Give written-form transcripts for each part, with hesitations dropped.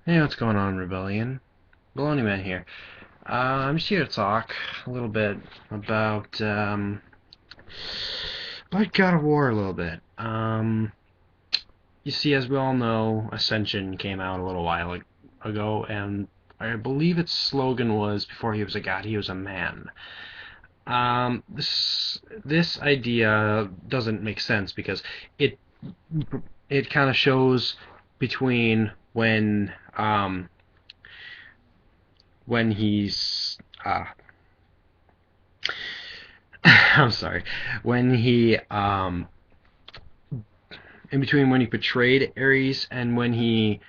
Hey, what's going on, Rebellion? Baloney Man here. I'm just here to talk a little bit about God of War a little bit. You see, as we all know, Ascension came out a little while ago, and I believe its slogan was, "Before he was a god, he was a man." This idea doesn't make sense because it it kind of shows between when he's I'm sorry, when he in between when he betrayed Ares and when he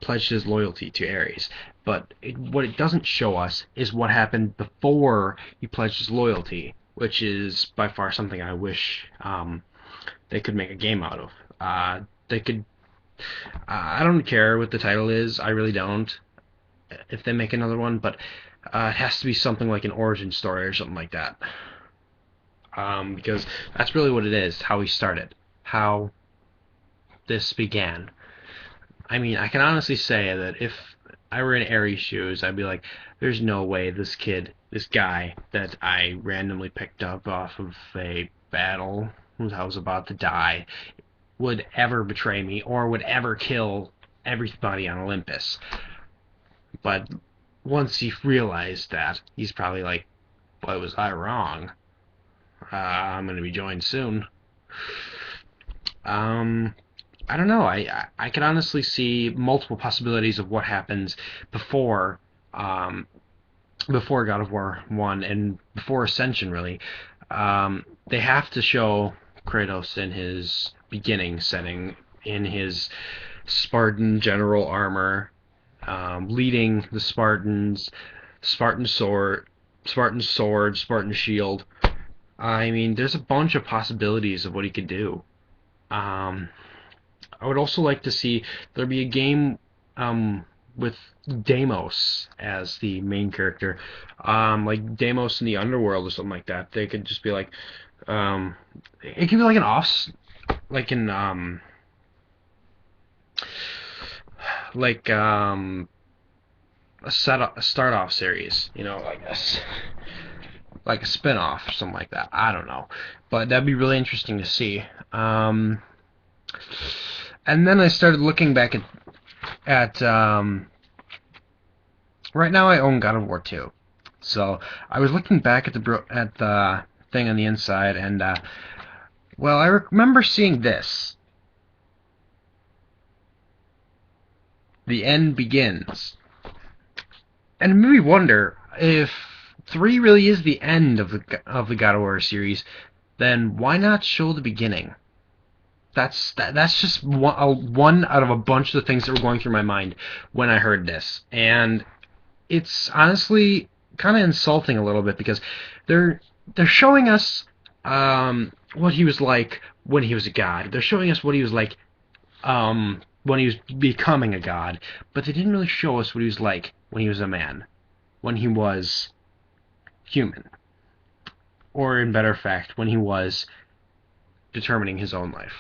pledged his loyalty to Ares. But what it doesn't show us is what happened before he pledged his loyalty, which is by far something I wish they could make a game out of. They could. I don't care what the title is. I really don't. If they make another one, but it has to be something like an origin story or something like that. Because that's really what it is. How he started. How this began. I mean, I can honestly say that if I were in Aries' shoes, I'd be like, there's no way this kid, this guy that I randomly picked up off of a battle whose I was about to die, would ever betray me or would ever kill everybody on Olympus. But once he realized that, he's probably like, boy, was I wrong. I'm going to be joined soon. Um, I don't know. I can honestly see multiple possibilities of what happens before um, before God of War 1 and before Ascension, really. They have to show Kratos in his beginning setting, in his Spartan general armor, leading the Spartans, Spartan sword, Spartan shield. I mean, there's a bunch of possibilities of what he could do. Um, I would also like to see there be a game with Deimos as the main character, like Deimos in the underworld or something like that. They could just be like, it could be like an off, like an like a start off series, like a spin off or something like that. I don't know, but that'd be really interesting to see. And then I started looking back at right now I own God of War 2. So I was looking back at the thing on the inside, and well, I remember seeing this. The end begins, and it made me wonder if three really is the end of the God of War series. Then why not show the beginning? That's just one out of a bunch of the things that were going through my mind when I heard this, and it's honestly kind of insulting a little bit because they're they're showing us what he was like when he was a god. They're showing us what he was like when he was becoming a god, but they didn't really show us what he was like when he was a man, when he was human, or in better fact, when he was determining his own life.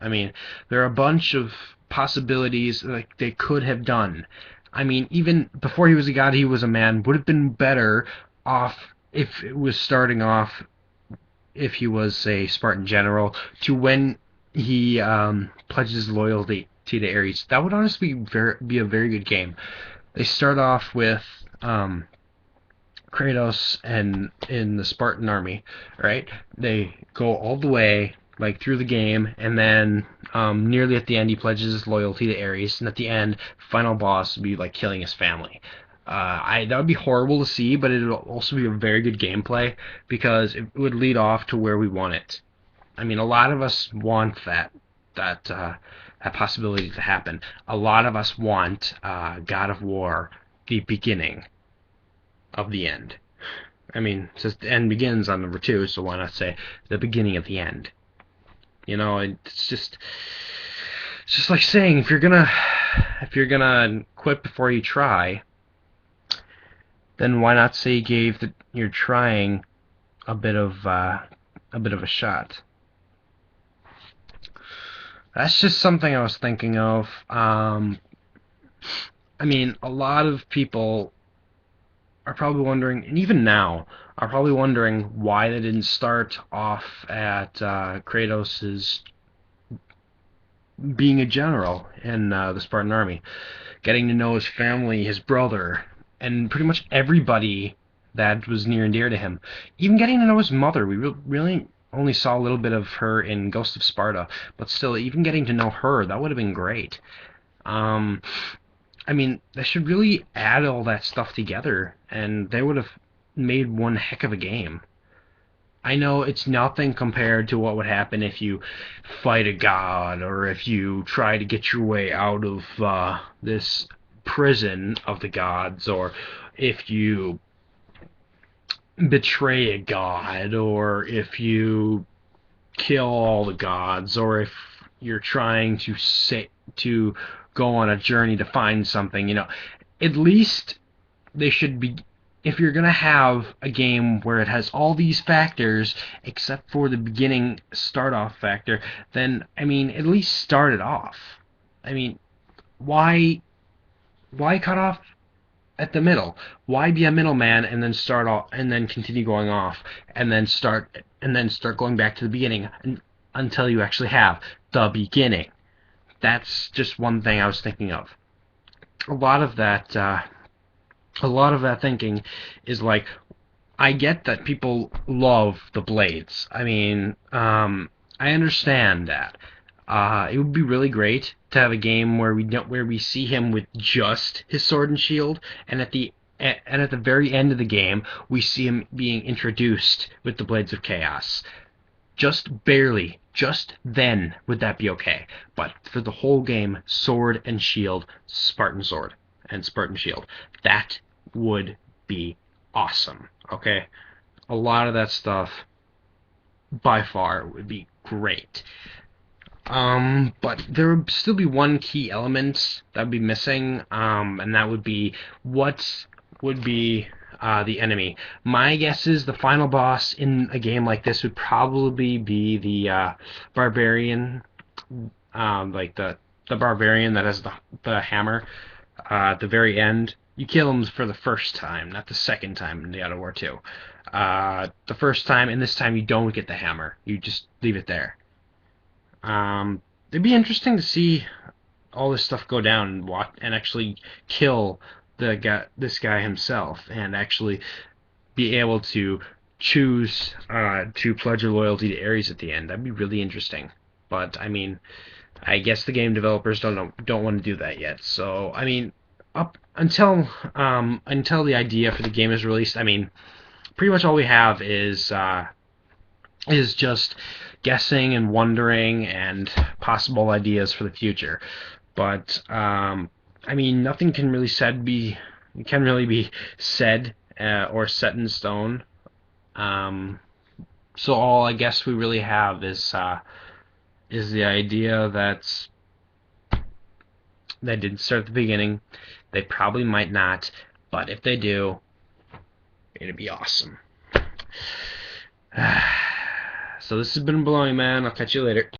I mean, there are a bunch of possibilities like they could have done. I mean, even before he was a god, he was a man. Would have been better off if it was starting off if he was a Spartan general to when he pledges loyalty to the Ares. That would honestly be a very good game. They start off with Kratos and in the Spartan army, right? They go all the way like through the game, and then nearly at the end, he pledges his loyalty to Ares, and at the end, final boss would be like killing his family. I That would be horrible to see, but it would also be a very good gameplay because it would lead off to where we want it. I mean, a lot of us want that possibility to happen. A lot of us want God of War, the beginning of the end. I mean, it says the end begins on number two, so why not say the beginning of the end? It's just like saying if you're gonna quit before you try, then why not say you gave your trying a bit of a shot? That's just something I was thinking of. I mean, a lot of people are probably wondering, and even now, are probably wondering why they didn't start off at Kratos' being a general in the Spartan army, getting to know his family, his brother, and pretty much everybody that was near and dear to him. Even getting to know his mother. We really only saw a little bit of her in Ghost of Sparta, but still, even getting to know her, that would have been great. Um, I mean, they should really add all that stuff together, and they would have made one heck of a game. I know it's nothing compared to what would happen if you fight a god, or if you try to get your way out of this prison of the gods, or if you betray a god, or if you kill all the gods, or if you're trying to go on a journey to find something. At least they should be. If you're gonna have a game where it has all these factors except for the beginning start off factor, then I mean at least start it off. I mean, why cut off at the middle? Why be a middleman and then start off and then continue going off and then start going back to the beginning until you actually have the beginning? That's just one thing I was thinking of. A lot of that thinking is like, I get that people love the blades. I mean, I understand that. It would be really great to have a game where we see him with just his sword and shield, and at the very end of the game, we see him being introduced with the Blades of Chaos. Just barely, just then would that be okay. But for the whole game, sword and shield, Spartan sword and Spartan shield, that would be awesome. Okay, a lot of that stuff by far would be great. But there would still be one key element that would be missing, and that would be what would be the enemy. My guess is the final boss in a game like this would probably be the barbarian, like the barbarian that has the hammer at the very end. You kill him for the first time, not the second time in God of War 2. The first time, and this time you don't get the hammer. You just leave it there. It'd be interesting to see all this stuff go down and watch and actually kill this guy himself, and actually be able to choose to pledge your loyalty to Ares at the end. That'd be really interesting. But I mean, I guess the game developers don't want to do that yet. So I mean, up until the idea for the game is released, I mean, pretty much all we have is just guessing and wondering and possible ideas for the future. But I mean, nothing can really be said or set in stone. So all I guess we really have is the idea that they didn't start at the beginning. They probably might not, but if they do, it'd be awesome. So this has been Blowing Man. I'll catch you later.